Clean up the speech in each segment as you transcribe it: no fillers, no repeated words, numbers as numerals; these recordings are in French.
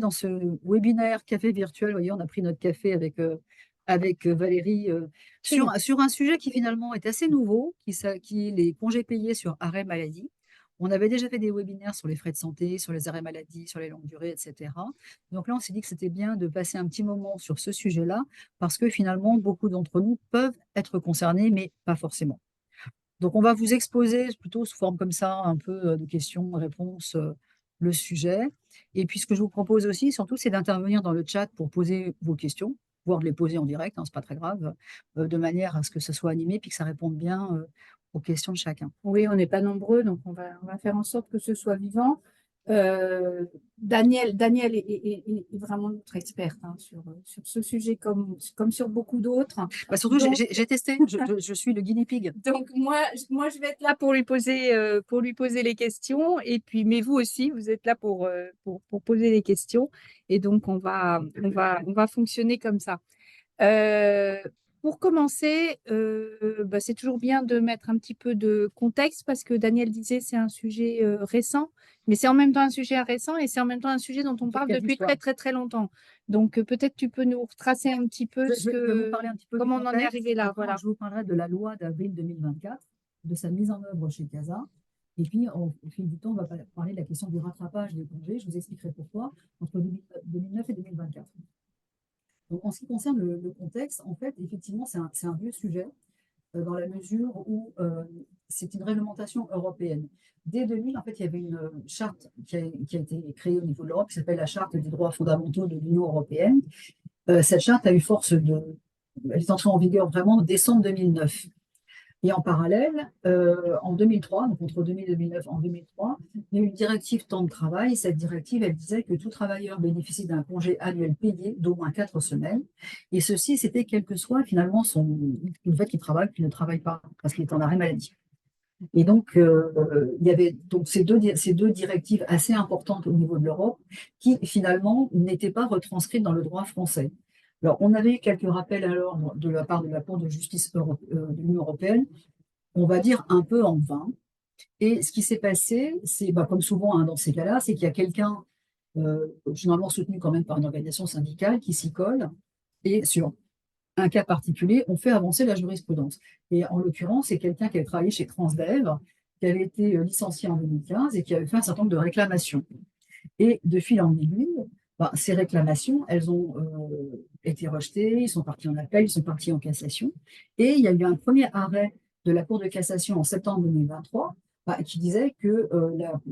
Dans ce webinaire café virtuel, vous voyez, on a pris notre café avec Valérie Très bien. sur un sujet qui finalement est assez nouveau, qui est les congés payés sur arrêt maladie. On avait déjà fait des webinaires sur les frais de santé, sur les arrêts maladie, sur les longues durées, etc. Donc là, on s'est dit que c'était bien de passer un petit moment sur ce sujet-là, parce que finalement, beaucoup d'entre nous peuvent être concernés, mais pas forcément. Donc, on va vous exposer plutôt sous forme comme ça, un peu de questions-réponses, le sujet. Et puis, ce que je vous propose aussi, surtout, c'est d'intervenir dans le chat pour poser vos questions, voire de les poser en direct, hein, c'est pas très grave, de manière à ce que ce soit animé puis que ça réponde bien aux questions de chacun. Oui, on n'est pas nombreux, donc on va faire en sorte que ce soit vivant. Daniel est vraiment notre experte hein, sur ce sujet comme sur beaucoup d'autres. Bah, surtout, Donc, j'ai testé, je suis le guinea pig. donc moi, je vais être là pour lui poser les questions. Et puis, mais vous aussi, vous êtes là pour poser les questions. Et donc, on va fonctionner comme ça. Euh, pour commencer, bah, c'est toujours bien de mettre un petit peu de contexte parce que Daniel disait c'est un sujet récent, mais c'est en même temps un sujet récent et c'est en même temps un sujet dont on Toute parle cette depuis histoire. très très très longtemps. Donc peut-être tu peux nous retracer un petit peu Je vais vous parler un petit peu du comment on en est contexte. arrivé là. Après, Voilà. je vous parlerai de la loi d'avril 2024, de sa mise en œuvre chez CASA. Et puis, au fil du temps, on va parler de la question du rattrapage des congés. Je vous expliquerai pourquoi entre 2009 et 2024. Donc, en ce qui concerne le contexte, en fait, effectivement, c'est un vieux sujet dans la mesure où c'est une réglementation européenne. Dès 2000, en fait, il y avait une charte qui a été créée au niveau de l'Europe qui s'appelle la Charte des droits fondamentaux de l'Union européenne. Cette charte a eu force de. Elle est entrée en vigueur vraiment en décembre 2009. Et en parallèle, en 2003, donc entre 2000 et 2009, en 2003, il y a eu une directive temps de travail. Cette directive, elle disait que tout travailleur bénéficie d'un congé annuel payé d'au moins 4 semaines. Et ceci, c'était quel que soit finalement le fait qu'il travaille ou qu'il ne travaille pas, parce qu'il est en arrêt maladie. Et donc, il y avait donc ces deux directives assez importantes au niveau de l'Europe qui finalement n'étaient pas retranscrites dans le droit français. Alors, on avait eu quelques rappels à l'ordre de la part de la Cour de justice de l'Union européenne, on va dire un peu en vain. Et ce qui s'est passé, c'est, bah, comme souvent hein, dans ces cas-là, c'est qu'il y a quelqu'un, généralement soutenu quand même par une organisation syndicale, qui s'y colle, et sur un cas particulier, on fait avancer la jurisprudence. Et en l'occurrence, c'est quelqu'un qui avait travaillé chez Transdev, qui avait été licencié en 2015 et qui avait fait un certain nombre de réclamations. Et de fil en aiguille, bah, ces réclamations, elles ont été rejetées, ils sont partis en appel, ils sont partis en cassation. Et il y a eu un premier arrêt de la Cour de cassation en septembre 2023 bah, qui disait que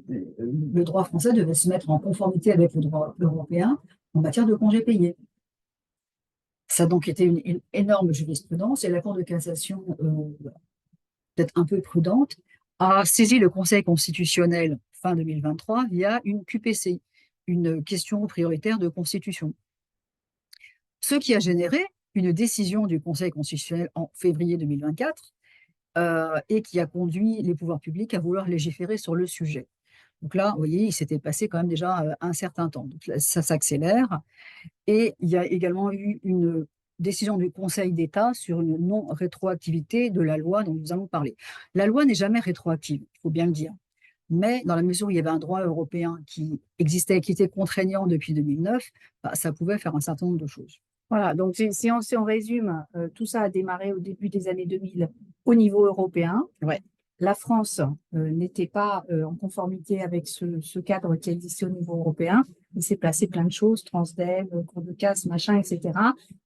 le droit français devait se mettre en conformité avec le droit européen en matière de congés payés. Ça a donc été une énorme jurisprudence et la Cour de cassation, peut-être un peu prudente, a saisi le Conseil constitutionnel fin 2023 via une QPC, une question prioritaire de constitution. Ce qui a généré une décision du Conseil constitutionnel en février 2024 et qui a conduit les pouvoirs publics à vouloir légiférer sur le sujet. Donc là, vous voyez, il s'était passé quand même déjà un certain temps. Donc là, ça s'accélère. Et il y a également eu une décision du Conseil d'État sur une non-rétroactivité de la loi dont nous allons parler. La loi n'est jamais rétroactive, il faut bien le dire. Mais dans la mesure où il y avait un droit européen qui existait, qui était contraignant depuis 2009, bah, ça pouvait faire un certain nombre de choses. Voilà, donc si on résume, tout ça a démarré au début des années 2000 au niveau européen. Ouais. La France n'était pas en conformité avec ce cadre qui existait au niveau européen. Il s'est passé plein de choses, Transdev, cours de casse, machin, etc.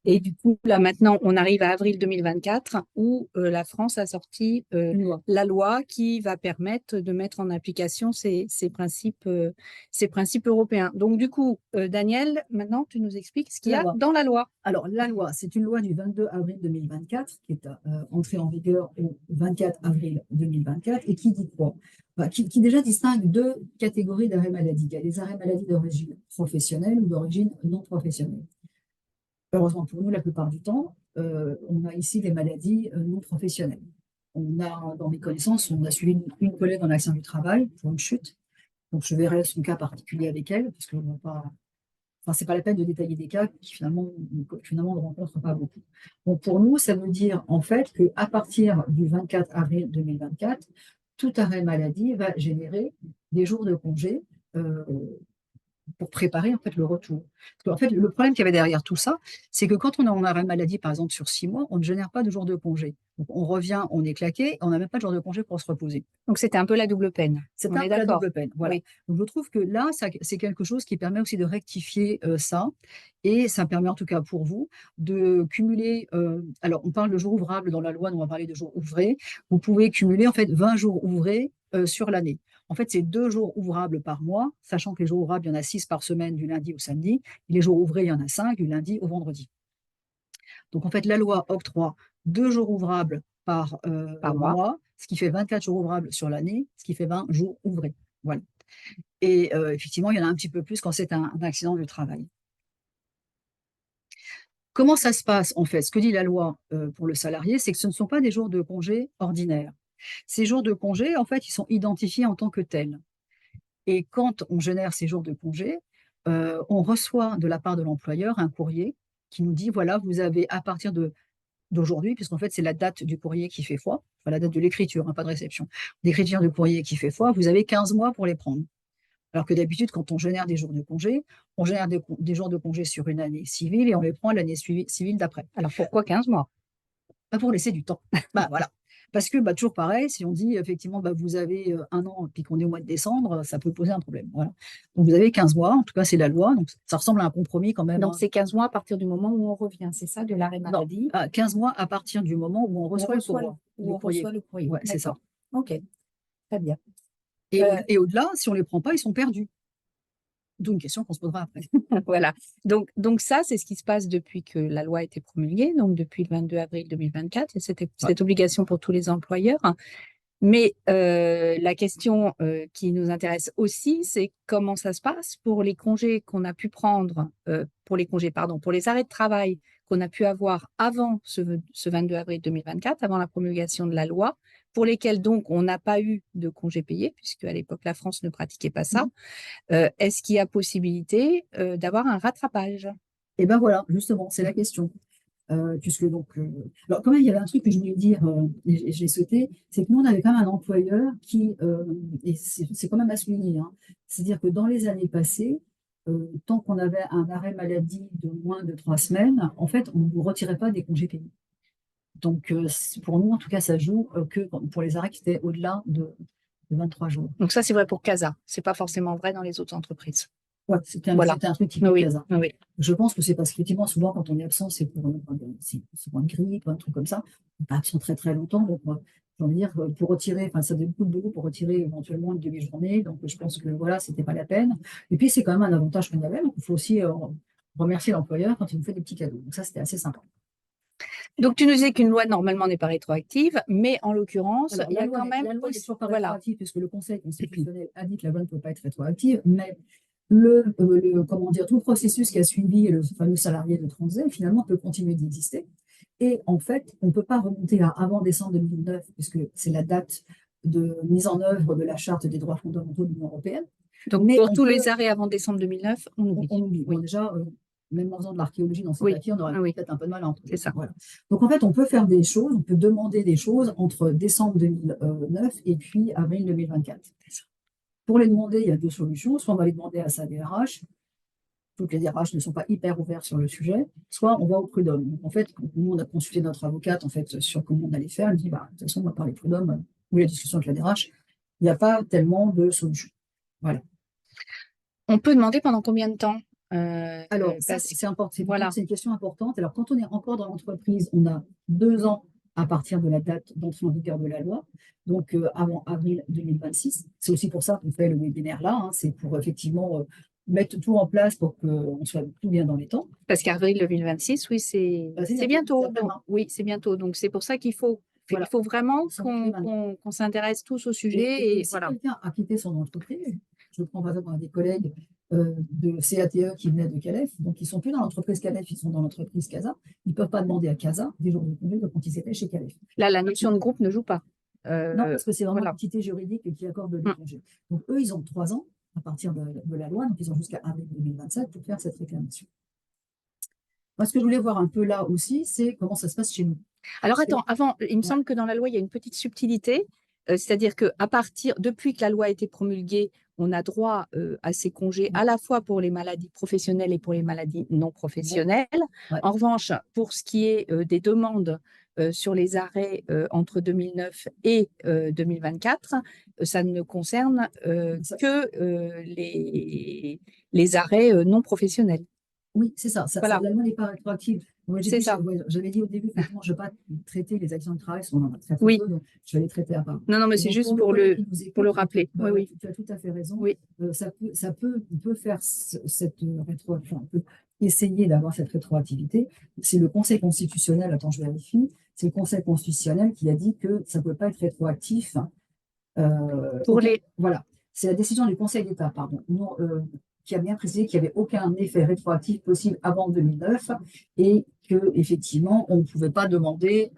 Et du coup, là maintenant, on arrive à avril 2024 où la France a sorti la loi qui va permettre de mettre en application ces principes européens. Donc du coup, Daniel, maintenant, tu nous expliques ce qu'il y a dans la loi. Alors, la loi, c'est une loi du 22 avril 2024 qui est entrée en vigueur au 24 avril 2024 et qui dit quoi? Bah, qui déjà distingue deux catégories d'arrêts maladie. Il y a les arrêts maladie d'origine professionnelle ou d'origine non professionnelle. Heureusement pour nous, la plupart du temps, on a ici des maladies non professionnelles. On a, dans mes connaissances, on a suivi une collègue en accident du travail pour une chute. Donc, je verrai son cas particulier avec elle, parce que c'est pas la peine de détailler des cas qui finalement ne rencontrent pas beaucoup. Donc, pour nous, ça veut dire en fait qu'à partir du 24 avril 2024, tout arrêt maladie va générer des jours de congé pour préparer en fait le retour. Parce qu'en fait, le problème qu'il y avait derrière tout ça, c'est que quand on est en arrêt maladie, par exemple sur 6 mois, on ne génère pas de jours de congé. Donc on revient, on est claqué, on n'a même pas de jour de congé pour se reposer. Donc, c'était un peu la double peine. C'est On un est peu la d'accord. double peine, voilà. Oui. Donc je trouve que là, c'est quelque chose qui permet aussi de rectifier ça, et ça permet en tout cas pour vous de cumuler. Alors, on parle de jours ouvrables dans la loi, nous on va parler de jours ouvrés. Vous pouvez cumuler en fait 20 jours ouvrés sur l'année. En fait, c'est 2 jours ouvrables par mois, sachant que les jours ouvrables, il y en a 6 par semaine, du lundi au samedi. Et les jours ouvrés, il y en a 5, du lundi au vendredi. Donc, en fait, la loi octroie 2 jours ouvrables par Par mois. mois, ce qui fait 24 jours ouvrables sur l'année, ce qui fait 20 jours ouvrés. Voilà. Et effectivement, il y en a un petit peu plus quand c'est un accident du travail. Comment ça se passe en fait? Ce que dit la loi pour le salarié, c'est que ce ne sont pas des jours de congé ordinaires. Ces jours de congé, en fait, ils sont identifiés en tant que tels. Et quand on génère ces jours de congé, on reçoit de la part de l'employeur un courrier qui nous dit: «Voilà, vous avez à partir d'aujourd'hui», puisqu'en fait, c'est la date du courrier qui fait foi, enfin la date de l'écriture, hein, pas de réception. L'écriture du courrier qui fait foi, vous avez 15 mois pour les prendre. Alors que d'habitude, quand on génère des jours de congé, on génère des jours de congé sur une année civile et on les prend à l'année civile d'après. Alors, pourquoi 15 mois? Pas pour laisser du temps. Bah, voilà. Parce que, bah, toujours pareil, si on dit effectivement, bah, vous avez 1 an puis qu'on est au mois de décembre, ça peut poser un problème. Voilà. Donc vous avez 15 mois, en tout cas, c'est la loi. Donc ça ressemble à un compromis quand même, Donc, hein. c'est 15 mois à partir du moment où on revient, c'est ça, de l'arrêt Non, maladie? 15 mois à partir du moment où on On reçoit le reçoit pourvoi, où le on courrier. reçoit le courrier. Ouais, c'est ça. D'accord. OK, très bien. Et, Euh, et au-delà, si on ne les prend pas, ils sont perdus. D'où une question qu'on se posera après. Voilà. Donc ça, c'est ce qui se passe depuis que la loi a été promulguée, donc depuis le 22 avril 2024. Et c'était Ouais. cette obligation pour tous les employeurs. Mais la question qui nous intéresse aussi, c'est comment ça se passe pour les congés qu'on a pu prendre, pour les congés, pardon, pour les arrêts de travail qu'on a pu avoir avant ce 22 avril 2024, avant la promulgation de la loi, pour lesquels donc on n'a pas eu de congés payés, puisque à l'époque la France ne pratiquait pas ça. Est-ce qu'il y a possibilité d'avoir un rattrapage? Et ben voilà, justement, c'est la question. Puisque donc, alors quand même, il y avait un truc que je voulais dire, et je l'ai sauté, c'est que nous, on avait quand même un employeur qui, et c'est quand même à souligner, hein, c'est-à-dire que dans les années passées, tant qu'on avait un arrêt maladie de moins de 3 semaines, en fait, on ne vous retirait pas des congés payés. Donc, pour nous, en tout cas, ça joue que pour les arrêts qui étaient au-delà de 23 jours. Donc ça, c'est vrai pour Casa. C'est pas forcément vrai dans les autres entreprises. Ouais, c'était Voilà. un truc typique Oui, CASA. oui. Je pense que c'est parce qu'effectivement, souvent, quand on est absent, c'est pour une grippe, un truc comme ça. On n'est pas absent très très longtemps. Donc, moi, j'ai envie de dire, pour retirer, enfin, ça fait beaucoup de boulot pour retirer éventuellement une demi-journée. Donc, je pense que voilà, c'était pas la peine. Et puis, c'est quand même un avantage qu'on avait. Donc, il faut aussi remercier l'employeur quand il nous fait des petits cadeaux. Donc, ça, c'était assez sympa. Donc tu nous disais qu'une loi normalement n'est pas rétroactive, mais en l'occurrence, Alors, il y a quand même la loi n'est toujours pas voilà. rétroactive puisque le Conseil constitutionnel a dit que la loi ne peut pas être rétroactive, mais comment dire, tout le processus qui a suivi le fameux salarié de Transdev, finalement, peut continuer d'exister. Et en fait, on ne peut pas remonter à avant décembre 2009, puisque c'est la date de mise en œuvre de la Charte des droits fondamentaux de l'Union européenne. Donc Mais pour on tous peut, les arrêts avant décembre 2009, on oublie. on oublie. Oui. Bon, déjà, même en faisant de l'archéologie dans ces Oui. papiers, on aurait Ah oui. peut-être un peu de mal à en trouver. C'est ça. Voilà. Donc en fait, on peut faire des choses, on peut demander des choses entre décembre 2009 et puis avril 2024. Pour les demander, il y a deux solutions. Soit on va les demander à sa DRH. Toutes les DRH ne sont pas hyper ouverts sur le sujet. Soit on va au prud'homme. Donc, en fait, nous, on a consulté notre avocate en fait, sur comment on allait faire. Elle me dit, bah, de toute façon, on va parler prud'homme ou la discussion avec la DRH. Il n'y a pas tellement de solutions. Voilà. On peut demander pendant combien de temps Alors, ça, parce c'est important. voilà. C'est une question importante. Alors, quand on est encore dans l'entreprise, on a 2 ans à partir de la date d'entrée en vigueur de la loi, donc avant avril 2026. C'est aussi pour ça qu'on fait le webinaire là, hein. C'est pour effectivement mettre tout en place pour qu'on soit tout bien dans les temps. Parce qu'avril 2026, oui, c'est Bah, c'est bientôt. après-demain. Donc, oui, c'est bientôt. Donc c'est pour ça qu'il faut Voilà. il faut vraiment S'ancrer maintenant. qu'on s'intéresse tous au sujet Et et si voilà. quelqu'un a quitté son entreprise, je prends par exemple un des collègues de CATE qui venaient de Calef, donc ils ne sont plus dans l'entreprise Calef, ils sont dans l'entreprise CASA, ils ne peuvent pas demander à CASA des jours de congé de quand ils étaient chez Calef. Là, la notion de groupe ne joue pas. Non, parce que c'est vraiment Voilà. l'entité juridique qui accorde les congés. Donc eux, ils ont 3 ans à partir de la loi, donc ils ont jusqu'à avril 2027 pour faire cette réclamation. Moi, ce que je voulais voir un peu là aussi, c'est comment ça se passe chez nous. Alors Parce que- attends, avant, il me Ouais. semble que dans la loi, il y a une petite subtilité. C'est-à-dire que depuis que la loi a été promulguée, on a droit à ces congés à la fois pour les maladies professionnelles et pour les maladies non professionnelles. Ouais. En revanche, pour ce qui est des demandes sur les arrêts entre 2009 et 2024, ça ne concerne que les arrêts non professionnels. Oui, c'est ça. Voilà. La loi n'est pas rétroactive. C'est ça. J'avais dit au début, effectivement, je ne vais pas traiter les accidents de travail, parce qu'on en a très Oui. peu, donc je vais les traiter à part. Non, mais Et c'est donc, juste pour collègue qui nous pour le écoute, rappeler. bah, Oui, oui. tu as tout à fait raison. Oui. Il peut faire cette rétroactivité, on peut essayer d'avoir cette rétroactivité. C'est le Conseil constitutionnel, attends, je vérifie, c'est le Conseil constitutionnel qui a dit que ça ne peut pas être rétroactif. Voilà, c'est la décision du Conseil d'État, pardon, non, qui a bien précisé qu'il n'y avait aucun effet rétroactif possible avant 2009 et qu'effectivement, on ne pouvait pas demander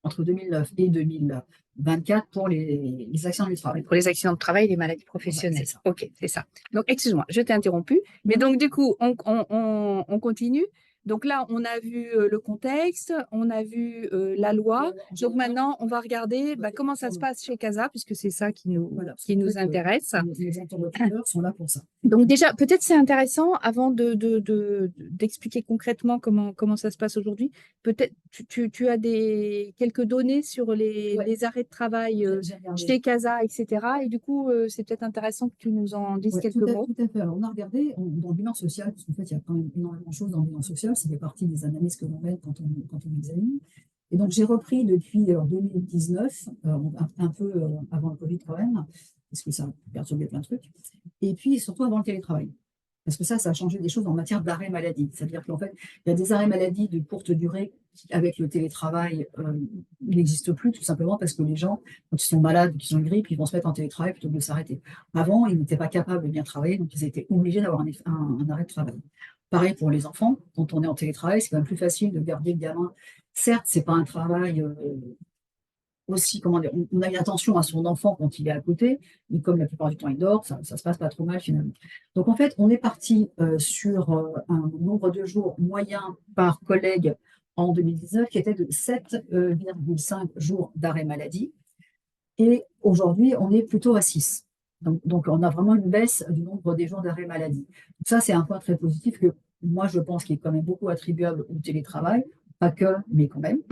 entre 2009 et 2024 pour les accidents du travail. Pour les accidents de travail et les maladies professionnelles. Ouais, c'est ça. Ok, c'est ça. Donc, excuse-moi, je t'ai interrompu. Mais donc, du coup, on continue. Donc là, on a vu le contexte, on a vu la loi. Donc maintenant, on va regarder comment ça se passe chez CASA, puisque c'est ça qui nous intéresse. Les interlocuteurs sont là pour ça. Donc déjà, peut-être c'est intéressant, avant d'expliquer concrètement comment ça se passe aujourd'hui, peut-être tu as quelques données sur les arrêts de travail chez CASA, etc. Et du coup, c'est peut-être intéressant que tu nous en dises quelques mots. Tout à fait. Alors, on a regardé dans le bilan social, parce qu'en fait, il y a quand même énormément de choses dans le bilan social. Ça fait partie des analyses que l'on mène quand on examine. Et donc, j'ai repris depuis 2019, un peu avant le Covid quand même, parce que ça a perturbé plein de trucs. Et puis, surtout avant le télétravail. Parce que ça a changé des choses en matière d'arrêt maladie. C'est-à-dire qu'en fait, il y a des arrêts maladie de courte durée qui, avec le télétravail, il n'existe plus, tout simplement parce que les gens, quand ils sont malades, qu'ils ont une grippe, ils vont se mettre en télétravail plutôt que de s'arrêter. Avant, ils n'étaient pas capables de bien travailler, donc ils étaient obligés d'avoir un arrêt de travail. Pareil pour les enfants, quand on est en télétravail, c'est quand même plus facile de garder le gamin. Certes, c'est pas un travail aussi, comment dire, on a une attention à son enfant quand il est à côté, mais comme la plupart du temps il dort, ça se passe pas trop mal finalement. Donc en fait, on est parti sur un nombre de jours moyen par collègue en 2019 qui était de 7,5 jours d'arrêt maladie. Et aujourd'hui, on est plutôt à 6. Donc on a vraiment une baisse du nombre des jours d'arrêt maladie. Donc ça, c'est un point très positif que moi, je pense qu'il est quand même beaucoup attribuable au télétravail, pas que, mais quand même.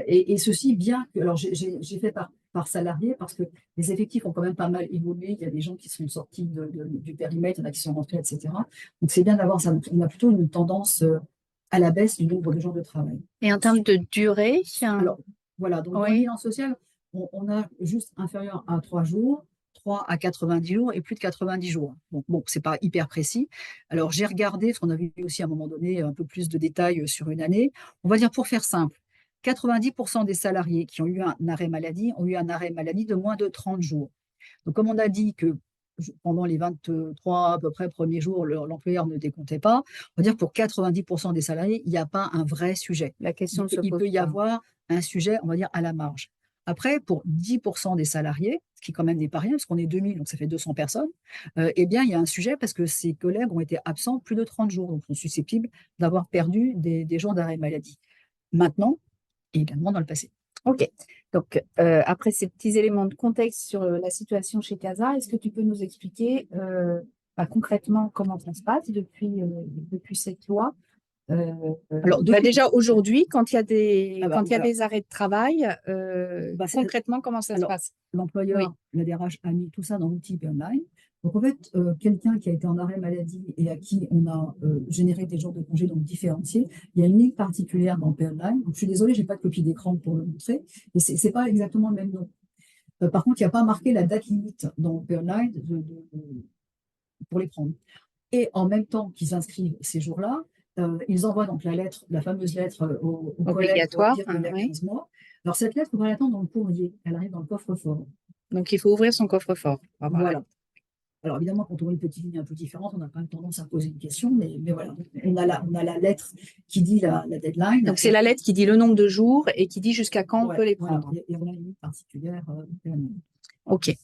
Et ceci, bien que, alors j'ai fait par salarié parce que les effectifs ont quand même pas mal évolué. Il y a des gens qui sont sortis du périmètre, il y en a qui sont rentrés, etc. Donc c'est bien d'avoir ça. On a plutôt une tendance à la baisse du nombre de jours de travail. Et en termes de durée, alors voilà, donc dans le bilan social, on a juste inférieur à 3 jours, 3 à 90 jours et plus de 90 jours. Donc bon, c'est pas hyper précis. Alors j'ai regardé, parce qu'on a vu aussi à un moment donné un peu plus de détails sur une année. On va dire pour faire simple, 90% des salariés qui ont eu un arrêt maladie ont eu un arrêt maladie de moins de 30 jours. Donc comme on a dit que pendant les 23 à peu près premiers jours, l'employeur ne décomptait pas, on va dire que pour 90% des salariés, il n'y a pas un vrai sujet. La question Il peut y avoir un sujet, on va dire, à la marge. Après, pour 10% des salariés, ce qui quand même n'est pas rien, parce qu'on est 2000, donc ça fait 200 personnes, eh bien, il y a un sujet parce que ces collègues ont été absents plus de 30 jours, donc sont susceptibles d'avoir perdu des jours d'arrêt maladie. Maintenant, et également dans le passé. Ok. Donc, après ces petits éléments de contexte sur la situation chez CASA, est-ce que tu peux nous expliquer concrètement comment ça se passe depuis cette loi? Alors, déjà aujourd'hui, quand il y a des arrêts de travail, concrètement, comment ça se passe? L'employeur, la DRH, a mis tout ça dans l'outil Online. Donc, en fait, quelqu'un qui a été en arrêt maladie et à qui on a généré des jours de congé donc différenciés, il y a une ligne particulière dans Online. Donc, je suis désolée, je n'ai pas de copie d'écran pour le montrer, mais ce n'est pas exactement le même nom. Par contre, il n'y a pas marqué la date limite dans Online pour les prendre. Et en même temps qu'ils inscrivent ces jours-là, ils envoient donc la fameuse lettre au obligatoire collègue pour dire qu'il y a 15 mois. Alors, cette lettre, on va l'attendre dans le courrier. Elle arrive dans le coffre-fort. Donc, il faut ouvrir son coffre-fort. Voilà. Alors, évidemment, quand on a une petite ligne un peu différente, on a quand même tendance à poser une question, mais voilà. On a la lettre qui dit la deadline. Donc, c'est la lettre qui dit le nombre de jours et qui dit jusqu'à quand on peut les prendre. Et on a une ligne particulière. OK.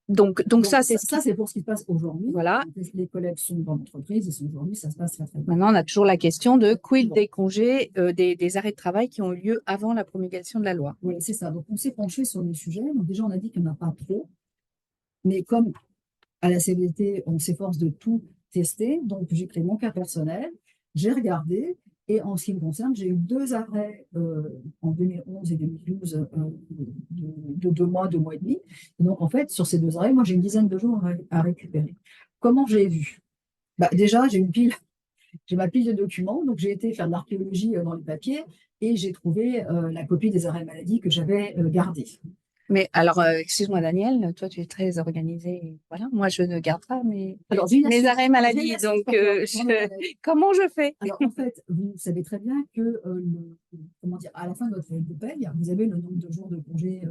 Donc Donc, ça, c'est ce ça, c'est pour ce qui se passe aujourd'hui. Voilà. Les collègues sont dans l'entreprise et aujourd'hui, ça se passe très, très bien. Maintenant, on a toujours la question de quid des congés, des arrêts de travail qui ont eu lieu avant la promulgation de la loi. Oui, c'est ça. Donc, on s'est penché sur les sujets. Donc, déjà, on a dit qu'il n'y en a pas trop. Mais comme à la CVT, on s'efforce de tout tester, donc j'ai créé mon cas personnel, j'ai regardé, et en ce qui me concerne, j'ai eu 2 arrêts en 2011 et 2012 de 2 mois et demi. Et donc, en fait, sur ces 2 arrêts, moi, j'ai une dizaine de jours à récupérer. Comment j'ai vu? Bah, déjà, j'ai ma pile de documents, donc j'ai été faire de l'archéologie dans les papiers et j'ai trouvé la copie des arrêts maladie que j'avais gardés. Mais alors, excuse-moi Daniel, toi tu es très organisée. Voilà, moi je ne garde pas mes arrêts maladie. Donc, comment je fais? Alors, en fait, vous savez très bien que comment dire, à la fin de votre feuille de paye, vous avez le nombre de jours de congé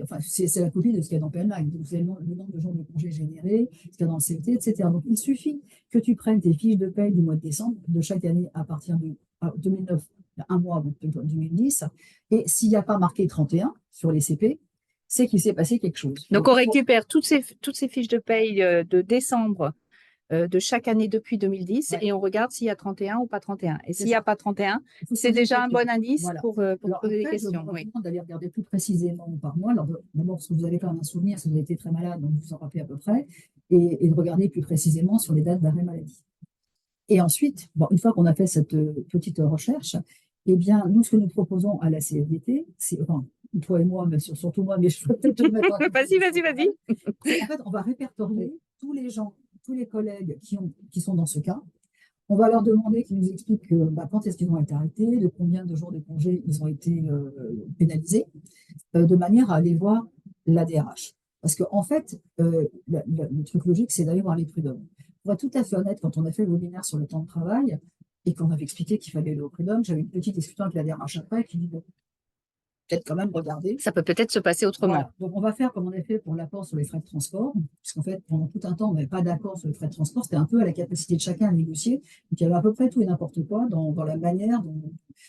enfin, c'est la copie de ce qu'il y a dans PLMA. Vous avez le nombre de jours de congés générés, ce qu'il y a dans le CET, etc. Donc, il suffit que tu prennes tes fiches de paye du mois de décembre de chaque année à partir de 2009, un mois avant 2010. Et s'il n'y a pas marqué 31 sur les CP, c'est qu'il s'est passé quelque chose. Donc, on récupère toutes ces fiches de paye de décembre de chaque année depuis 2010 et on regarde s'il y a 31 ou pas 31. Et s'il n'y a pas 31, c'est déjà un bon indice pour poser des questions. Je vous recommande d'aller regarder plus précisément par mois. Alors, d'abord, parce que vous avez quand même un souvenir, si vous avez été très malade, donc vous vous en rappelez à peu près, et de regarder plus précisément sur les dates d'arrêt maladie. Et ensuite, bon, une fois qu'on a fait cette petite recherche, eh bien, nous, ce que nous proposons à la CFDT, c'est, enfin, toi et moi, mais surtout moi, mais je peux peut-être te mettre en Vas-y. En fait, on va répertorier tous les gens, tous les collègues qui sont dans ce cas. On va leur demander qu'ils nous expliquent quand est-ce qu'ils ont été arrêtés, de combien de jours de congé ils ont été pénalisés, de manière à aller voir la DRH. Parce qu'en fait, le truc logique, c'est d'aller voir les prud'hommes. Pour être tout à fait honnête, quand on a fait le webinaire sur le temps de travail et qu'on avait expliqué qu'il fallait aller au prud'homme, j'avais une petite discussion avec la DRH après qui dit bon, peut-être quand même regarder. Ça peut peut-être se passer autrement. Voilà. Donc, on va faire comme on a fait pour l'accord sur les frais de transport, puisqu'en fait, pendant tout un temps, on n'avait pas d'accord sur les frais de transport. C'était un peu à la capacité de chacun à négocier. Donc, il y avait à peu près tout et n'importe quoi dans la manière dont.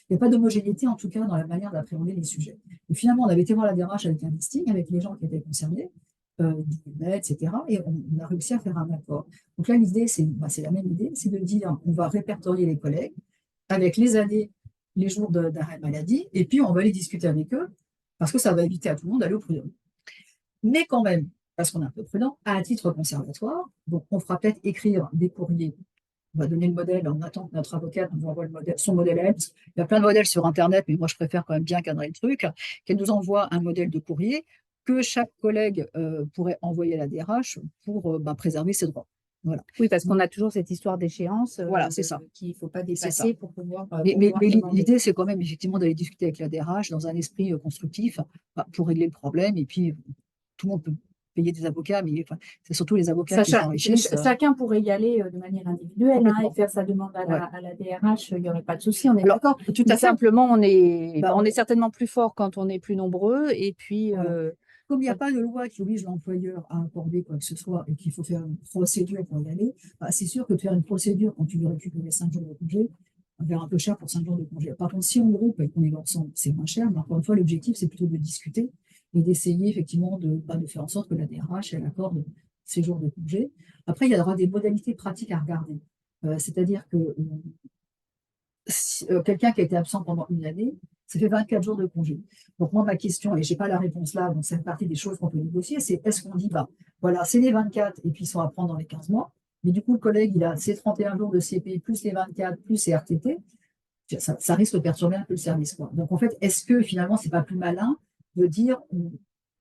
Il n'y a pas d'homogénéité, en tout cas, dans la manière d'appréhender les sujets. Et finalement, on avait été voir la DRH avec un listing, avec les gens qui étaient concernés, etc. Et on a réussi à faire un accord. Donc là, l'idée, c'est la même idée, c'est de dire on va répertorier les collègues avec les années, les jours d'arrêt maladie, et puis on va aller discuter avec eux parce que ça va éviter à tout le monde d'aller au prud'homme. Mais quand même, parce qu'on est un peu prudent, à titre conservatoire, donc on fera peut-être écrire des courriers. On va donner le modèle, on attend que notre avocate nous envoie son modèle à elle. Il y a plein de modèles sur Internet, mais moi je préfère quand même bien cadrer le truc, qu'elle nous envoie un modèle de courrier que chaque collègue pourrait envoyer à la DRH pour préserver ses droits. Voilà. Oui, parce qu'on a toujours cette histoire d'échéance voilà, c'est ça. qu'il ne faut pas dépasser pour pouvoir. Mais l'idée, c'est quand même effectivement d'aller discuter avec la DRH dans un esprit constructif pour régler le problème. Et puis, tout le monde peut payer des avocats, mais c'est surtout les avocats qui s'enrichissent. Chacun pourrait y aller de manière individuelle et faire sa demande à la DRH, il n'y aurait pas de souci, on est d'accord. Tout à simplement, on est certainement plus fort quand on est plus nombreux. Et puis, comme il n'y a pas de loi qui oblige l'employeur à accorder quoi que ce soit et qu'il faut faire une procédure pour y aller, c'est sûr que de faire une procédure quand tu veux récupérer 5 jours de congé, on va faire un peu cher pour 5 jours de congé. Par contre, si on groupe et qu'on est ensemble, c'est moins cher. Mais encore une fois, l'objectif, c'est plutôt de discuter et d'essayer effectivement de faire en sorte que la DRH elle accorde ces jours de congé. Après, il y aura des modalités pratiques à regarder. C'est-à-dire que quelqu'un qui a été absent pendant une année, ça fait 24 jours de congé. Donc moi, ma question, et je n'ai pas la réponse là, donc c'est une partie des choses qu'on peut négocier, c'est est-ce qu'on dit, voilà, c'est les 24 et puis ils sont à prendre dans les 15 mois, mais du coup, le collègue, il a ses 31 jours de CP, plus les 24, plus ses RTT, ça risque de perturber un peu le service, quoi. Donc en fait, est-ce que finalement, c'est pas plus malin de dire on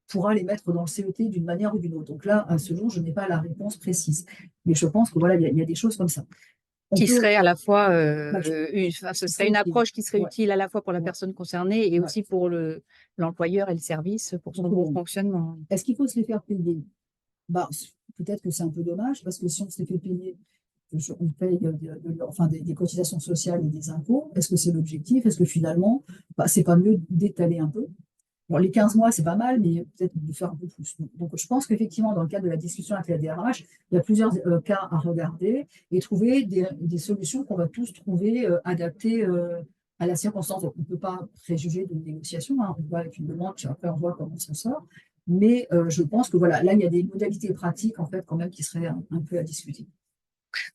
pourra les mettre dans le CET d'une manière ou d'une autre? Donc là, à ce jour, je n'ai pas la réponse précise. Mais je pense que voilà, il y a des choses comme ça. Qui serait à la fois, ce serait une approche qui serait utile à la fois pour la personne concernée et aussi pour l'employeur et le service pour son bon fonctionnement. Est-ce qu'il faut se les faire payer? Peut-être que c'est un peu dommage parce que si on se les fait payer, on paye des cotisations sociales et des impôts. Est-ce que c'est l'objectif? Est-ce que finalement, c'est pas mieux d'étaler un peu? Bon, les 15 mois, c'est pas mal, mais peut-être de faire un peu plus. Donc, je pense qu'effectivement, dans le cadre de la discussion avec la DRH, il y a plusieurs cas à regarder et trouver des solutions qu'on va tous trouver adaptées à la circonstance. Donc, on ne peut pas préjuger d'une négociation. On va avec une demande, puis après, on voit comment on s'en sort. Mais je pense que voilà, là, il y a des modalités pratiques, en fait, quand même, qui seraient un peu à discuter.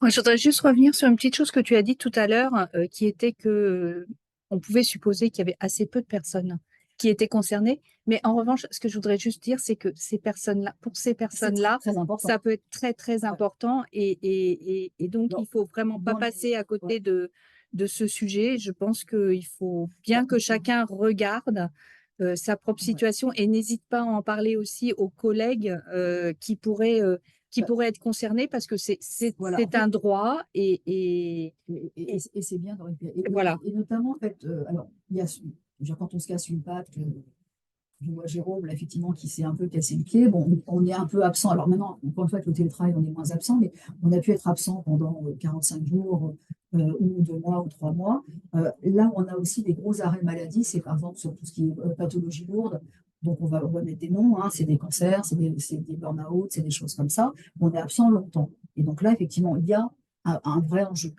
Moi, je voudrais juste revenir sur une petite chose que tu as dit tout à l'heure, qui était que on pouvait supposer qu'il y avait assez peu de personnes qui étaient concernées. Mais en revanche, ce que je voudrais juste dire, c'est que ces personnes-là, pour ces C'est personnes-là, très important. ça peut être très, très Ouais. important. Et donc, il faut vraiment pas Dans les- passer à côté ouais. de ce sujet. Je pense qu'il faut bien que chacun regarde sa propre Ouais. situation et n'hésite pas à en parler aussi aux collègues qui Bah, pourraient être concernés parce que voilà, en c'est fait, un droit et c'est bien de récupérer. voilà. Et notamment, en fait, alors, il y a, genre, quand on se casse une patte, je vois Jérôme, là, effectivement, qui s'est un peu cassé le pied. Bon, on est un peu absent. Alors maintenant, encore une fois, avec le télétravail, on est moins absent, mais on a pu être absent pendant 45 jours, ou 2 mois, ou 3 mois. Là, on a aussi des gros arrêts maladie. C'est par exemple sur tout ce qui est pathologie lourde. Donc, on va mettre des noms, hein, c'est des cancers, c'est des burn-out, c'est des choses comme ça. On est absent longtemps. Et donc là, effectivement, il y a un vrai enjeu.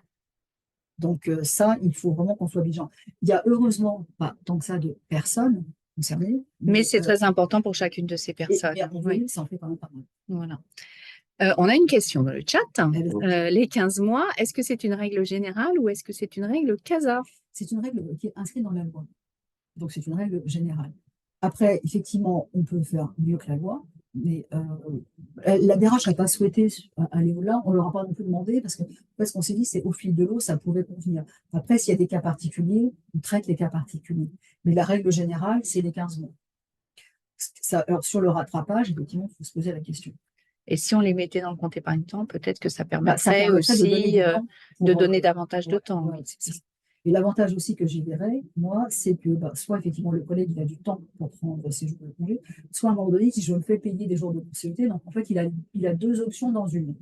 Donc ça, il faut vraiment qu'on soit vigilant. Il y a heureusement pas tant que ça de personnes concernées, Mais mais c'est très important pour chacune de ces mais à personnes. mon Oui, avis, ça en fait quand même pas mal. voilà. On a une question dans le chat. Elle- Les 15 mois, est-ce que c'est une règle générale ou est-ce que c'est une règle CASA? C'est une règle qui est inscrite dans la loi. Donc c'est une règle générale. Après, effectivement, on peut faire mieux que la loi, mais la DRH n'a pas souhaité aller au-delà. On ne leur a pas non plus demandé parce qu'on s'est dit c'est au fil de l'eau, ça pouvait convenir. Après, s'il y a des cas particuliers, on traite les cas particuliers. Mais la règle générale, c'est les 15 mois. Ça, alors, sur le rattrapage, effectivement, il faut se poser la question. Et si on les mettait dans le compte épargne-temps, peut-être que ça Bah, ça permettrait permettrait de donner aussi du temps de pour, donner davantage de ouais, temps. ouais, Oui, c'est ça. Et l'avantage aussi que j'y verrais, moi, c'est que bah, soit effectivement le collègue il a du temps pour prendre ses jours de congé, soit à un moment donné, si je me fais payer des jours de CET, donc en fait, il a deux options dans une.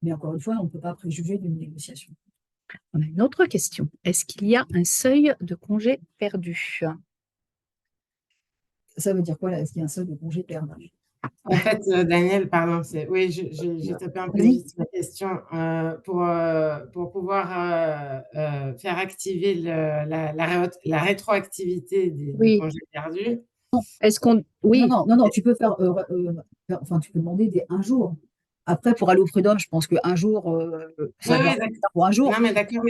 Mais encore une fois, on ne peut pas préjuger d'une négociation. On a une autre question. Est-ce qu'il y a un seuil de congé perdu? Ça veut dire quoi là? Est-ce qu'il y a un seul de congé perdu? En fait, Daniel, pardon, oui, j'ai tapé un peu Vas-y. vite la question. Pour pouvoir faire activer la rétroactivité des Oui. congés perdus. Est-ce qu'on... Oui, Non, tu peux enfin, tu peux demander un jour. Après, pour aller au prud'homme, je pense qu'un jour, ça Oui, doit oui, être d'accord. pour un jour. Non, mais d'accord.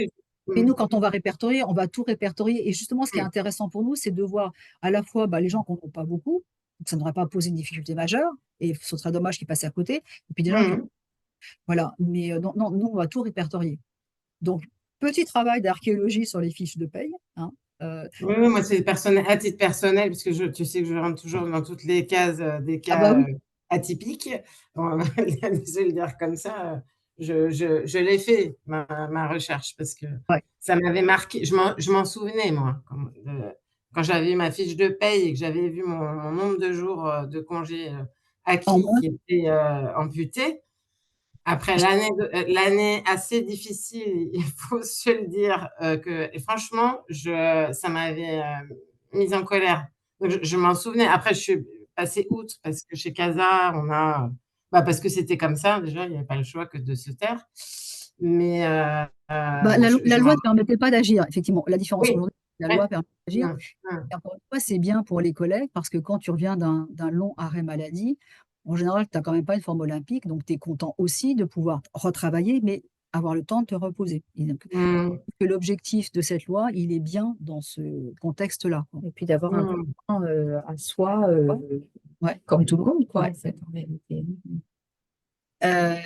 Et nous, quand on va répertorier, on va tout répertorier. Et justement, ce qui est Mm. intéressant pour nous, c'est de voir à la fois bah, les gens qui n'en ont pas beaucoup, donc ça ne devrait pas poser une difficulté majeure, et ce serait dommage qu'ils passent à côté. Et puis des gens qui. Mm. Voilà. Mais non, non, nous, on va tout répertorier. Donc, petit travail d'archéologie sur les fiches de paye. Hein, Oui, oui, moi, c'est personnel, à titre personnel, puisque tu sais que je rentre toujours dans toutes les cases des ah bah cas oui. atypiques. On va se le dire comme ça. Je l'ai fait, ma recherche, parce que Ouais. ça m'avait marqué. Je m'en souvenais, moi, quand j'avais ma fiche de paye et que j'avais vu mon nombre de jours de congés En acquis moins, qui étaient amputés. Après l'année assez difficile, il faut se le dire, et franchement, ça m'avait mise en colère. Donc, je m'en souvenais. Après, je suis passée outre parce que chez Casa, parce que c'était comme ça, déjà, il n'y avait pas le choix que de se taire. Mais bah, la loi ne permettait pas d'agir, effectivement. La différence oui, aujourd'hui, la ouais, loi permet d'agir. Et encore une fois, c'est bien pour les collègues parce que quand tu reviens d'un long arrêt maladie, en général, tu n'as quand même pas une forme olympique, donc tu es content aussi de pouvoir retravailler, mais avoir le temps de te reposer. Et donc, mm, que l'objectif de cette loi, il est bien dans ce contexte-là, quoi. et puis d'avoir un peu mm. de temps à soi, Ouais. comme tout le monde, quoi, Ouais. en fait, en réalité.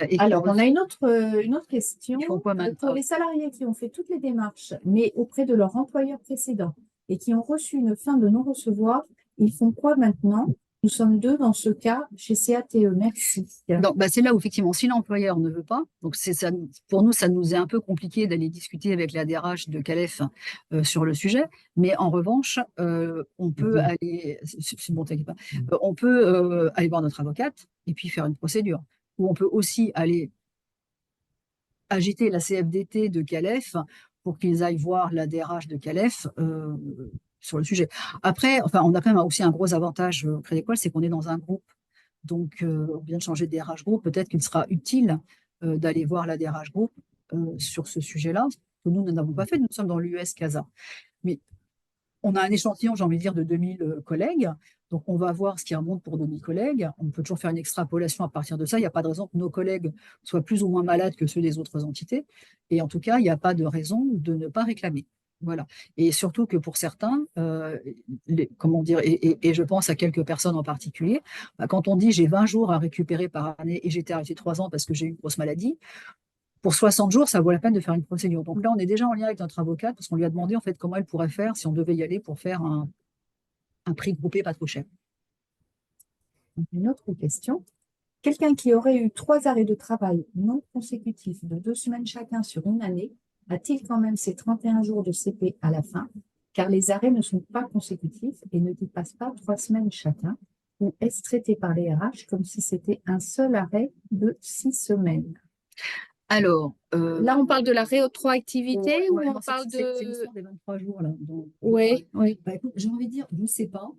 Et Alors, on a une autre ils question. font quoi Pour maintenant? les salariés qui ont fait toutes les démarches, mais auprès de leur employeur précédent et qui ont reçu une fin de non-recevoir, ils font quoi maintenant? Nous sommes deux dans ce cas chez CATE. Merci. Donc, bah, c'est là où, effectivement, si l'employeur ne veut pas, donc c'est ça, pour nous, ça nous est un peu compliqué d'aller discuter avec la DRH de Calef sur le sujet. Mais en revanche, on peut aller, c'est bon, t'inquiète pas, on peut aller voir notre avocate et puis faire une procédure. Ou on peut aussi aller agiter la CFDT de Calef pour qu'ils aillent voir la DRH de Calef sur le sujet. Après, enfin, on a quand même aussi un gros avantage au Crédit Agricole, c'est qu'on est dans un groupe. Donc, on vient de changer de DRH Group. Peut-être qu'il sera utile d'aller voir la DRH Group sur ce sujet-là, que nous n'avons pas fait. Nous sommes dans l'US Casa. Mais on a un échantillon, j'ai envie de dire, de 2000 collègues. Donc, on va voir ce qui remonte pour 2000 collègues. On peut toujours faire une extrapolation à partir de ça. Il n'y a pas de raison que nos collègues soient plus ou moins malades que ceux des autres entités. Et en tout cas, il n'y a pas de raison de ne pas réclamer. Voilà. Et surtout que pour certains, comment dire, et je pense à quelques personnes en particulier, quand on dit j'ai 20 jours à récupérer par année et j'étais arrêté 3 ans parce que j'ai eu une grosse maladie, pour 60 jours, ça vaut la peine de faire une procédure. Donc là, on est déjà en lien avec notre avocate parce qu'on lui a demandé en fait comment elle pourrait faire si on devait y aller pour faire un prix groupé pas trop cher. Une autre question. Quelqu'un qui aurait eu 3 arrêts de travail non consécutifs de 2 semaines chacun sur une année, a-t-il quand même ses 31 jours de CP à la fin, car les arrêts ne sont pas consécutifs et ne dépassent pas 3 semaines chacun, ou est-ce traité par les RH comme si c'était un seul arrêt de 6 semaines? Alors, Là, on parle de la rétroactivité ou on non, parle c'est de… l'histoire des 23 jours là. Oui, oui. Bah, écoute, j'ai envie de dire, je ne sais pas.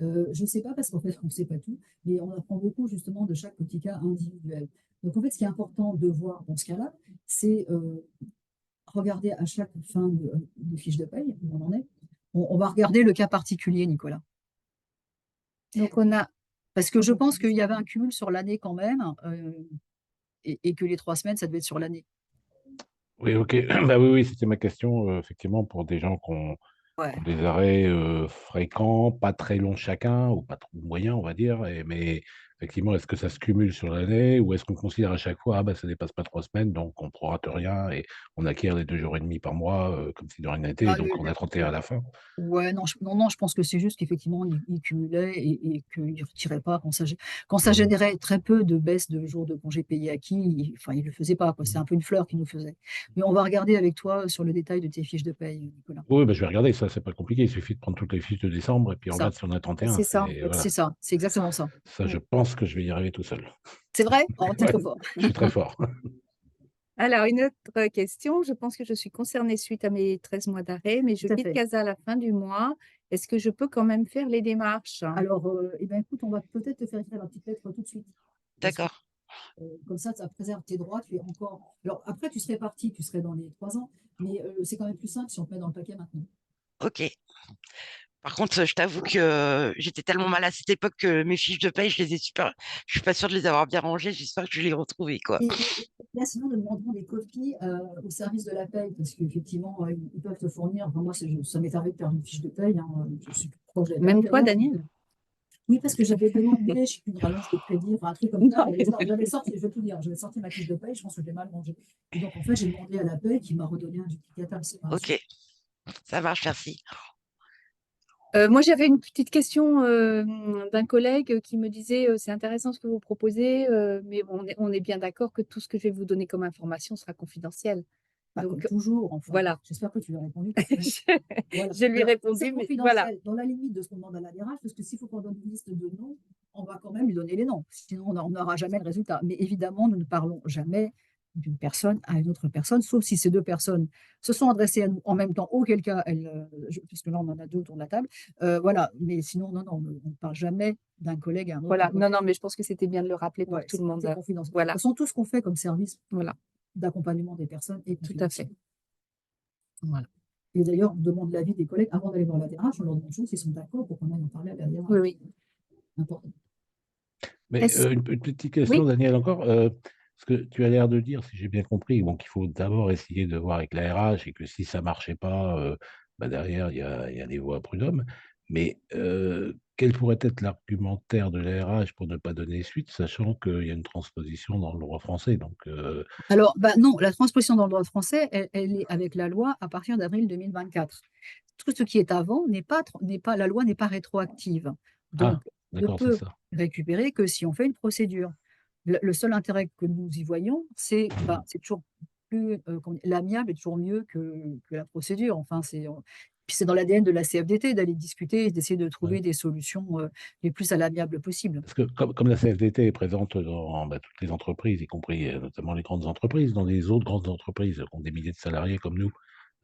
Je ne sais pas parce qu'en fait, on ne sait pas tout, mais on apprend beaucoup justement de chaque petit cas individuel. Donc en fait, ce qui est important de voir dans ce cas-là, c'est regarder à chaque fin de fiche de paye où on en est. On va regarder le cas particulier, Nicolas. Donc, on a… Parce que je pense qu'il y avait un cumul sur l'année quand même, et que les 3 semaines, ça devait être sur l'année. Oui, ok. Bah oui, oui, c'était ma question, effectivement, pour des gens Ouais. qui ont des arrêts fréquents, pas très longs chacun, ou pas trop moyens, on va dire. Mais effectivement, est-ce que ça se cumule sur l'année, ou est-ce qu'on considère à chaque fois, ah bah ça dépasse pas 3 semaines, donc on ne prorate rien et on acquiert les 2 jours et demi par mois, comme si de rien n'était, Ah, et donc on a 31 à la fin. ouais, non, non, je pense que c'est juste qu'effectivement, il cumulait et qu'il ne retirait pas. Quand ça générait très peu de baisse de jours de congés payés acquis, enfin, il ne le faisait pas, quoi. C'est un peu une fleur qu'il nous faisait. Mais on va regarder avec toi sur le détail de tes fiches de paye, Nicolas. Oui, bah, je vais regarder, ça, c'est pas compliqué. Il suffit de prendre toutes les fiches de décembre et puis on Ça, regarde si on a 31. C'est ça. Et voilà. c'est ça, c'est exactement ça. Ça, je pense que je vais y arriver tout seul. C'est vrai? Oh, t'es Ouais. trop fort. Je suis très fort. Alors, une autre question. Je pense que je suis concernée suite à mes 13 mois d'arrêt, mais je Tout à quitte fait. CASA à la fin du mois. Est-ce que je peux quand même faire les démarches? Alors, eh ben, écoute, on va peut-être te faire écrire la petite lettre tout de suite. Parce que, D'accord. comme ça préserve tes droits. Tu es encore. Alors, après, tu serais parti, tu serais dans les 3 ans, mais c'est quand même plus simple si on te met dans le paquet maintenant. Ok. Par contre, je t'avoue que j'étais tellement mal à cette époque que mes fiches de paye, je les ai super. Je suis pas sûre de les avoir bien rangées. J'espère que je vais les retrouver, quoi. Et là, sinon, nous demanderons des copies au service de la paye, parce qu'effectivement, ils peuvent te fournir. Enfin, moi, ça m'est arrivé de faire une fiche de paye. Hein, je suis proche de la Même paye, toi, d'ailleurs. Daniel? Oui, parce que j'avais demandé, je ne sais plus, une rallonge de crédit, enfin, un truc comme ça. J'avais sorti, je vais tout dire, j'avais sorti ma fiche de paye, je pense que je l'ai mal mangée. Et donc, en fait, j'ai demandé à la paye qui m'a redonné un duplicata. Ok, ça marche, merci. Moi, j'avais une petite question d'un collègue qui me disait c'est intéressant ce que vous proposez, mais on est bien d'accord que tout ce que je vais vous donner comme information sera confidentiel. Bah, Donc, comme toujours, enfin. voilà. J'espère que tu lui as répondu. Voilà. Je lui ai Alors, répondu, c'est mais confidentiel, voilà. dans la limite de ce qu'on demande à la DRH, parce que s'il faut qu'on donne une liste de noms, on va quand même lui donner les noms. Sinon, on n'aura jamais le résultat. Mais évidemment, nous ne parlons jamais d'une personne à une autre personne, sauf si ces 2 personnes se sont adressées à nous en même temps, auquel cas, puisque là, on en a 2 autour de la table. Voilà. Mais sinon, non, on ne parle jamais d'un collègue à un autre. Voilà. Non, non, mais je pense que c'était bien de le rappeler pour Ouais, tout le monde. c'est confidentiel. Voilà. De toute façon, tout ce qu'on fait comme service Voilà. d'accompagnement des personnes est Tout à fait. confidentiel. Voilà. Et d'ailleurs, on demande l'avis des collègues avant d'aller voir la DRH, on leur demande toujours s'ils sont d'accord pour qu'on aille en parler à la DRH. Oui, oui. Important. Mais une petite question, Oui. Daniel, encore. Parce que tu as l'air de dire, si j'ai bien compris, bon, qu'il faut d'abord essayer de voir avec la RH et que si ça ne marchait pas, bah derrière, il y a des voies à prud'homme. Mais quel pourrait être l'argumentaire de la RH pour ne pas donner suite, sachant qu'il y a une transposition dans le droit français? Donc, Alors, non, la transposition dans le droit français, elle est avec la loi à partir d'avril 2024. Tout ce qui est avant la loi n'est pas rétroactive. Donc, on ne d'accord, c'est peut ça. récupérer que si on fait une procédure. Le seul intérêt que nous y voyons, c'est toujours plus l'amiable est toujours mieux que la procédure. Enfin, puis c'est dans l'ADN de la CFDT d'aller discuter et d'essayer de trouver Ouais. des solutions les plus à l'amiable possible. Parce que comme la CFDT est présente dans toutes les entreprises, y compris notamment les grandes entreprises, dans les autres grandes entreprises qui ont des milliers de salariés comme nous,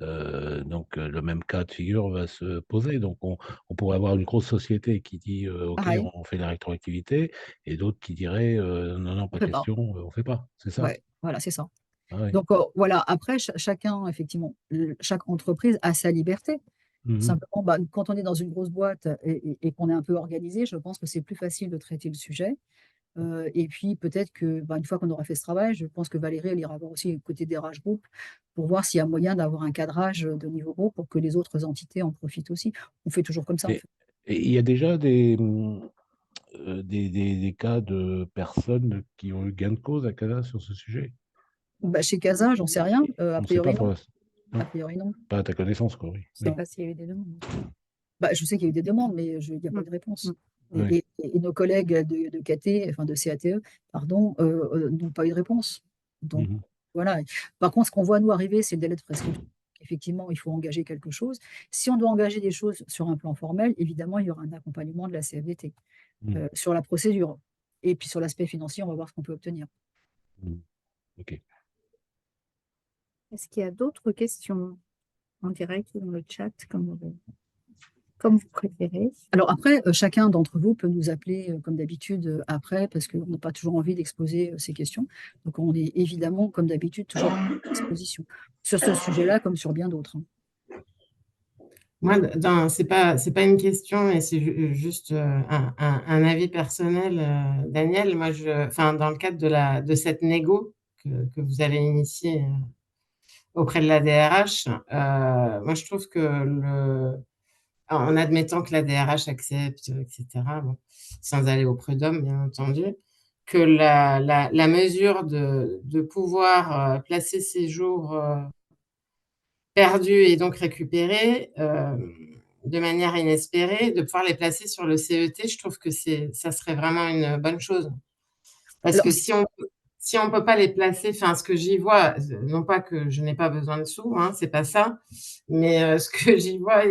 donc le même cas de figure va se poser. Donc on pourrait avoir une grosse société qui dit OK, Pareil. on fait la rétroactivité, et d'autres qui diraient non, non, pas On fait pas. question, on ne fait pas. C'est ça? Ouais, voilà, c'est ça. Ah ouais. Donc voilà, après, chacun, effectivement, chaque entreprise a sa liberté. Mhm. Simplement, quand on est dans une grosse boîte et qu'on est un peu organisé, je pense que c'est plus facile de traiter le sujet. Et puis peut-être que une fois qu'on aura fait ce travail, je pense que Valérie, elle ira voir aussi le côté des RH Group pour voir s'il y a moyen d'avoir un cadrage de niveau groupe pour que les autres entités en profitent aussi. On fait toujours comme ça, en Et fait. et il y a déjà des cas de personnes qui ont eu gain de cause à Canada sur ce sujet? Chez Casa, j'en sais rien. A On ne sait pas priori, pour non. l'instant. A Non, priori, non. pas à ta connaissance, quoi, oui. Je ne sais Oui. pas s'il y a eu des demandes. Je sais qu'il y a eu des demandes, mais il n'y a pas eu de réponse. Oui. Et nos collègues de KT, enfin de CATE, pardon, n'ont pas eu de réponse. Donc, Mhm. voilà. Par contre, ce qu'on voit nous arriver, c'est le délai de prescription. Effectivement, il faut engager quelque chose. Si on doit engager des choses sur un plan formel, évidemment, il y aura un accompagnement de la CFDT Mhm. sur la procédure. Et puis sur l'aspect financier, on va voir ce qu'on peut obtenir. Mhm. Ok. Est-ce qu'il y a d'autres questions en direct ou dans le chat, comme vous préférez? Alors après, chacun d'entre vous peut nous appeler comme d'habitude après, parce qu'on n'a pas toujours envie d'exposer ces questions. Donc on est évidemment, comme d'habitude, toujours à disposition. Sur ce sujet-là, comme sur bien d'autres. Moi, c'est pas une question, mais c'est juste un avis personnel, Daniel. Moi, dans le cadre de cette négo que vous allez initier auprès de la DRH, moi, je trouve que en admettant que la DRH accepte, etc., bon, sans aller au prud'homme, bien entendu, que la mesure de pouvoir placer ces jours perdus et donc récupérés de manière inespérée, de pouvoir les placer sur le CET, je trouve que ça serait vraiment une bonne chose. Parce Alors, que si on peut pas les placer, enfin, ce que j'y vois, non pas que je n'ai pas besoin de sous, hein, c'est pas ça, mais ce que j'y vois,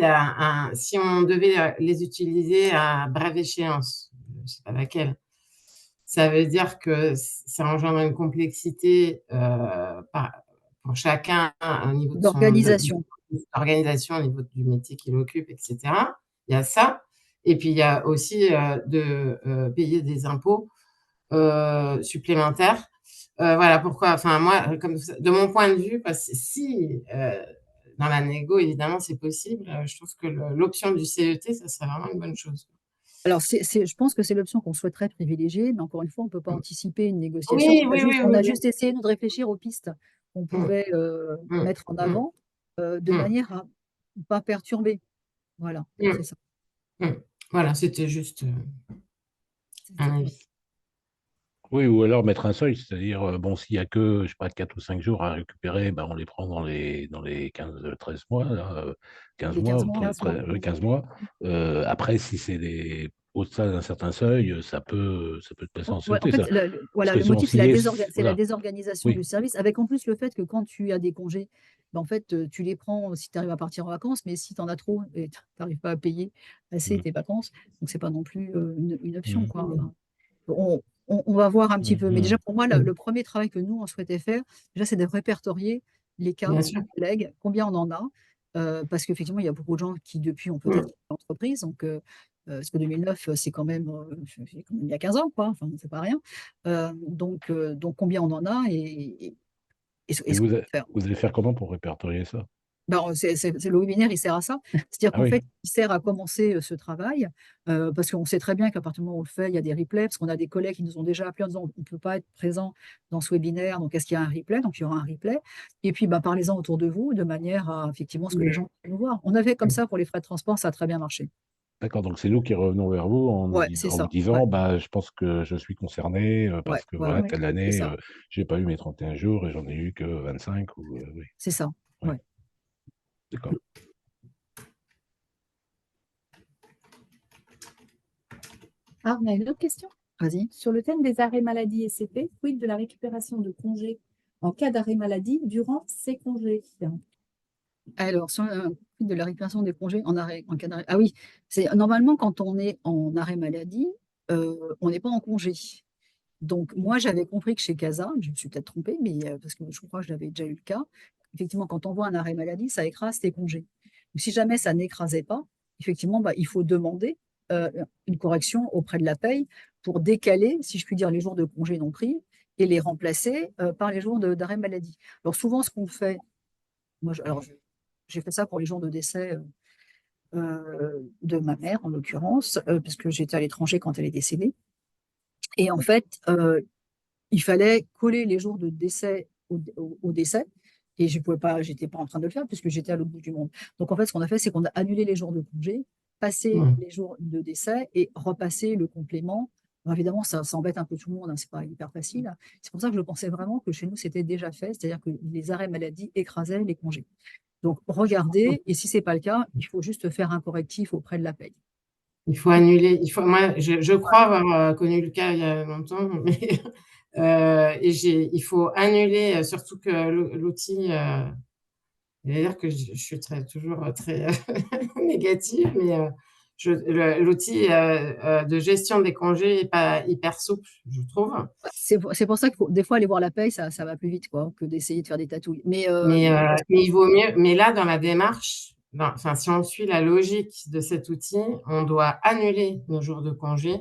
si on devait les utiliser à brève échéance, je sais pas laquelle, ça veut dire que ça engendre une complexité pour chacun au niveau de d'organisation. l'organisation, au niveau du métier qu'il occupe, etc. Il y a ça. Et puis, il y a aussi de payer des impôts supplémentaires. Voilà pourquoi, enfin, moi, de mon point de vue, si dans la négo, évidemment, c'est possible, je trouve que l'option du CET, ça serait vraiment une bonne chose. Alors, je pense que c'est l'option qu'on souhaiterait privilégier, mais encore une fois, on ne peut pas anticiper une négociation. Oui, On a oui, juste, oui, on oui, a oui. juste essayé de réfléchir aux pistes qu'on pouvait mettre en Mm, avant de mm, manière à ne pas perturber. Voilà, mm, c'est ça. mm. Voilà, c'était juste un avis. Oui, ou alors mettre un seuil, c'est-à-dire, bon, s'il y a que, je sais pas, 4 ou 5 jours à récupérer, on les prend dans les 15, 13 mois, là, 15 Les mois, 15 ou mois. 15 mois. Après, si c'est au-delà d'un certain seuil, ça peut te placer en Ouais, en CET, fait, ça. Parce que le si on motif, c'est s'y est, c'est la voilà, désorganisation du oui. service, avec en plus le fait que quand tu as des congés, en fait, tu les prends si tu arrives à partir en vacances, mais si tu en as trop et tu n'arrives pas à payer assez Mhm. tes vacances, donc c'est pas non plus une option, Mhm. quoi. Enfin, on va voir un petit peu. Mais déjà, Mhm. pour moi, le premier travail que nous, on souhaitait faire, déjà, c'est de répertorier les cas Bien de sûr. collègues, combien on en a, parce qu'effectivement, il y a beaucoup de gens qui, depuis, ont peut-être quitté l'entreprise. Donc, parce que 2009, c'est quand même il y a 15 ans, quoi. Enfin, c'est pas rien. Donc, combien on en a et Et ce qu'on peut faire. vous allez faire comment pour répertorier ça? Le webinaire, il sert à ça. C'est-à-dire Ah qu'en oui. fait, il sert à commencer ce travail, parce qu'on sait très bien qu'à partir du moment où on le fait, il y a des replays, parce qu'on a des collègues qui nous ont déjà appelés en disant on ne peut pas être présent dans ce webinaire, donc est-ce qu'il y a un replay? Donc il y aura un replay. Et puis parlez-en autour de vous, de manière à effectivement ce que les gens puissent nous voir. On avait comme ça pour les frais de transport, ça a très bien marché. D'accord, donc c'est nous qui revenons vers vous Ouais, c'est en vous ça. Ouais, disant, je pense que je suis concerné ouais, parce que ouais, voilà, ouais, telle c'est année, ça. j'ai pas eu mes 31 jours et j'en ai eu que 25 ou oui, C'est ça. ouais, Ouais. d'accord. Ah, on a une autre question. Vas-y. Sur le thème des arrêts maladie et CP, quid de la récupération de congés en cas d'arrêt maladie durant ces congés? Alors, sur de la récupération des congés en cas d'arrêt. Ah oui, c'est normalement quand on est en arrêt maladie, on n'est pas en congé. Donc, moi, j'avais compris que chez Casa, je me suis peut-être trompée, mais parce que je crois que j'avais déjà eu le cas, effectivement, quand on voit un arrêt maladie, ça écrase tes congés. Donc, si jamais ça n'écrasait pas, effectivement, il faut demander euh, une correction auprès de la paye pour décaler, si je puis dire, les jours de congés non pris et les remplacer par les jours d'arrêt maladie. Alors, souvent, ce qu'on fait, moi, j'ai fait ça pour les jours de décès de ma mère, en l'occurrence, parce que j'étais à l'étranger quand elle est décédée. Et en fait, il fallait coller les jours de décès au décès. Et je pouvais pas, j'étais pas en train de le faire puisque j'étais à l'autre bout du monde. Donc en fait, ce qu'on a fait, c'est qu'on a annulé les jours de congé, passé les jours de décès et repassé le complément. Alors, évidemment, ça embête un peu tout le monde, hein, c'est pas hyper facile. C'est pour ça que je pensais vraiment que chez nous, c'était déjà fait, c'est-à-dire que les arrêts maladie écrasaient les congés. Donc regardez, et si c'est pas le cas, il faut juste faire un correctif auprès de la paye. Il faut annuler. Moi, je crois avoir connu le cas il y a longtemps, mais il faut annuler, surtout que l'outil. C'est-à-dire que je suis toujours très négative, mais l'outil de gestion des congés n'est pas hyper souple, je trouve. C'est pour ça qu'il faut des fois aller voir la paye, ça va plus vite quoi, que d'essayer de faire des tatouilles. Mais il vaut mieux. Mais là, dans la démarche, si on suit la logique de cet outil, on doit annuler nos jours de congé.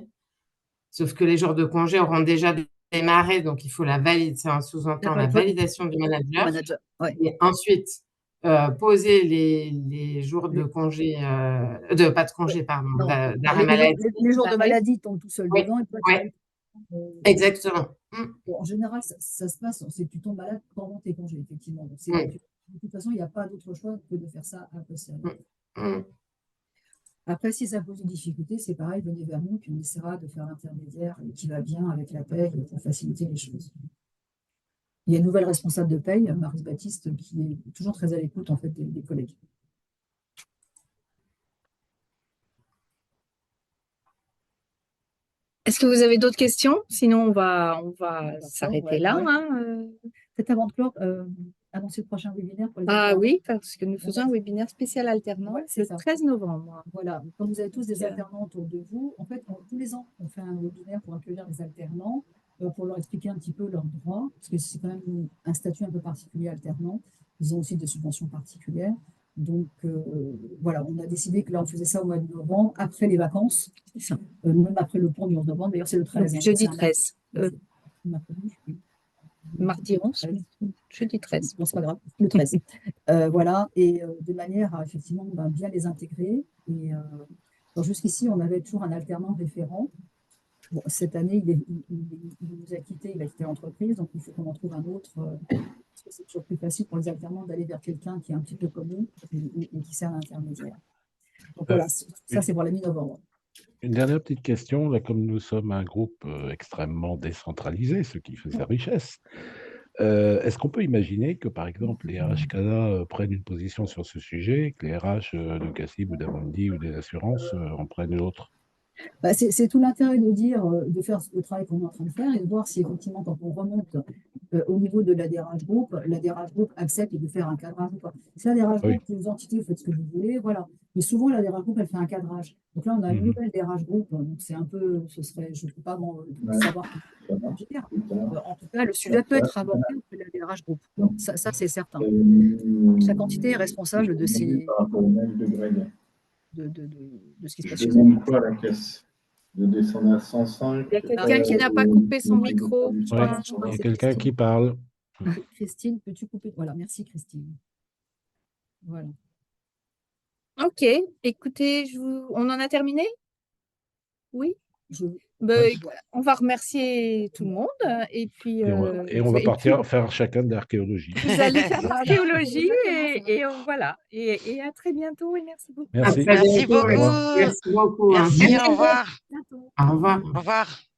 Sauf que les jours de congé auront déjà démarré, donc il faut la valider. Ça sous-entend la validation du manager. Ouais. Et ensuite, poser les jours de congé, pas de congé, pardon, d'arrêt maladie. Les jours de maladie tombent tout seuls dedans. Exactement. En général, ça se passe, c'est que tu tombes malade pendant tes congés, effectivement. Donc, de toute façon, il n'y a pas d'autre choix que de faire ça à posteriori. Après, si ça pose une difficulté, c'est pareil, venez vers nous, puis on essaiera de faire l'intermédiaire qui va bien avec la paye pour faciliter les choses. Il y a une nouvelle responsable de paye, Marie Baptiste, qui est toujours très à l'écoute en fait, des collègues. Est-ce que vous avez d'autres questions? Sinon, on va s'arrêter là. Hein. Peut-être avant de clore, annoncer le prochain webinaire pour les alternants. Oui, parce que nous faisons un webinaire spécial alternant. Ouais, c'est le 13 novembre. Voilà, quand vous avez tous des alternants autour de vous, en fait, tous les ans, on fait un webinaire pour accueillir les alternants, pour leur expliquer un petit peu leurs droits, parce que c'est quand même un statut un peu particulier alternant. Ils ont aussi des subventions particulières. Donc, voilà, on a décidé que là, on faisait ça au mois de novembre, après les vacances, même après le pont du 11 novembre. D'ailleurs, c'est le 13. Donc, jeudi 13. Mardi 11, jeudi 13. Bon, c'est pas grave, le 13. Voilà, et de manière à effectivement bien les intégrer. Et jusqu'ici, on avait toujours un alternant référent. Bon, cette année, il nous a quittés, il a quitté l'entreprise, donc il faut qu'on en trouve un autre. Parce que c'est toujours plus facile pour les alternants d'aller vers quelqu'un qui est un petit peu comme nous et qui sert d'intermédiaire. Donc voilà, ça c'est pour la mi-novembre. Une dernière petite question, là, comme nous sommes un groupe extrêmement décentralisé, ce qui fait sa richesse, est-ce qu'on peut imaginer que, par exemple, les RH CASA prennent une position sur ce sujet, que les RH de CACIB ou d'Amundi ou des assurances en prennent une autre? C'est tout l'intérêt de dire, de faire le travail qu'on est en train de faire et de voir si effectivement, quand on remonte au niveau de la DRH Group accepte de faire un cadrage ou pas. Si la DRH Group, les entités, vous faites ce que vous voulez, voilà. Mais souvent, la DRH Group, elle fait un cadrage. Donc là, on a une nouvelle DRH Group, donc c'est un peu, je ne peux pas savoir dire. En tout cas, le sujet peut être abordé auprès de la DRH Group. Ça c'est certain. Chaque entité est responsable de ses... De ce qui se passe chez elle. Quoi la caisse de descendre à 105. Il y a quelqu'un qui n'a pas coupé son micro. Il y a quelqu'un qui parle. Christine, peux-tu couper? Voilà, merci Christine. Voilà. Ok, écoutez, on en a terminé? Oui. On va remercier tout le monde et puis on va partir faire chacun de l'archéologie. Vous allez faire de l'archéologie et voilà. Et à très bientôt et merci beaucoup. Merci beaucoup. Merci beaucoup. Merci beaucoup. Merci, au revoir. Au revoir. Au revoir.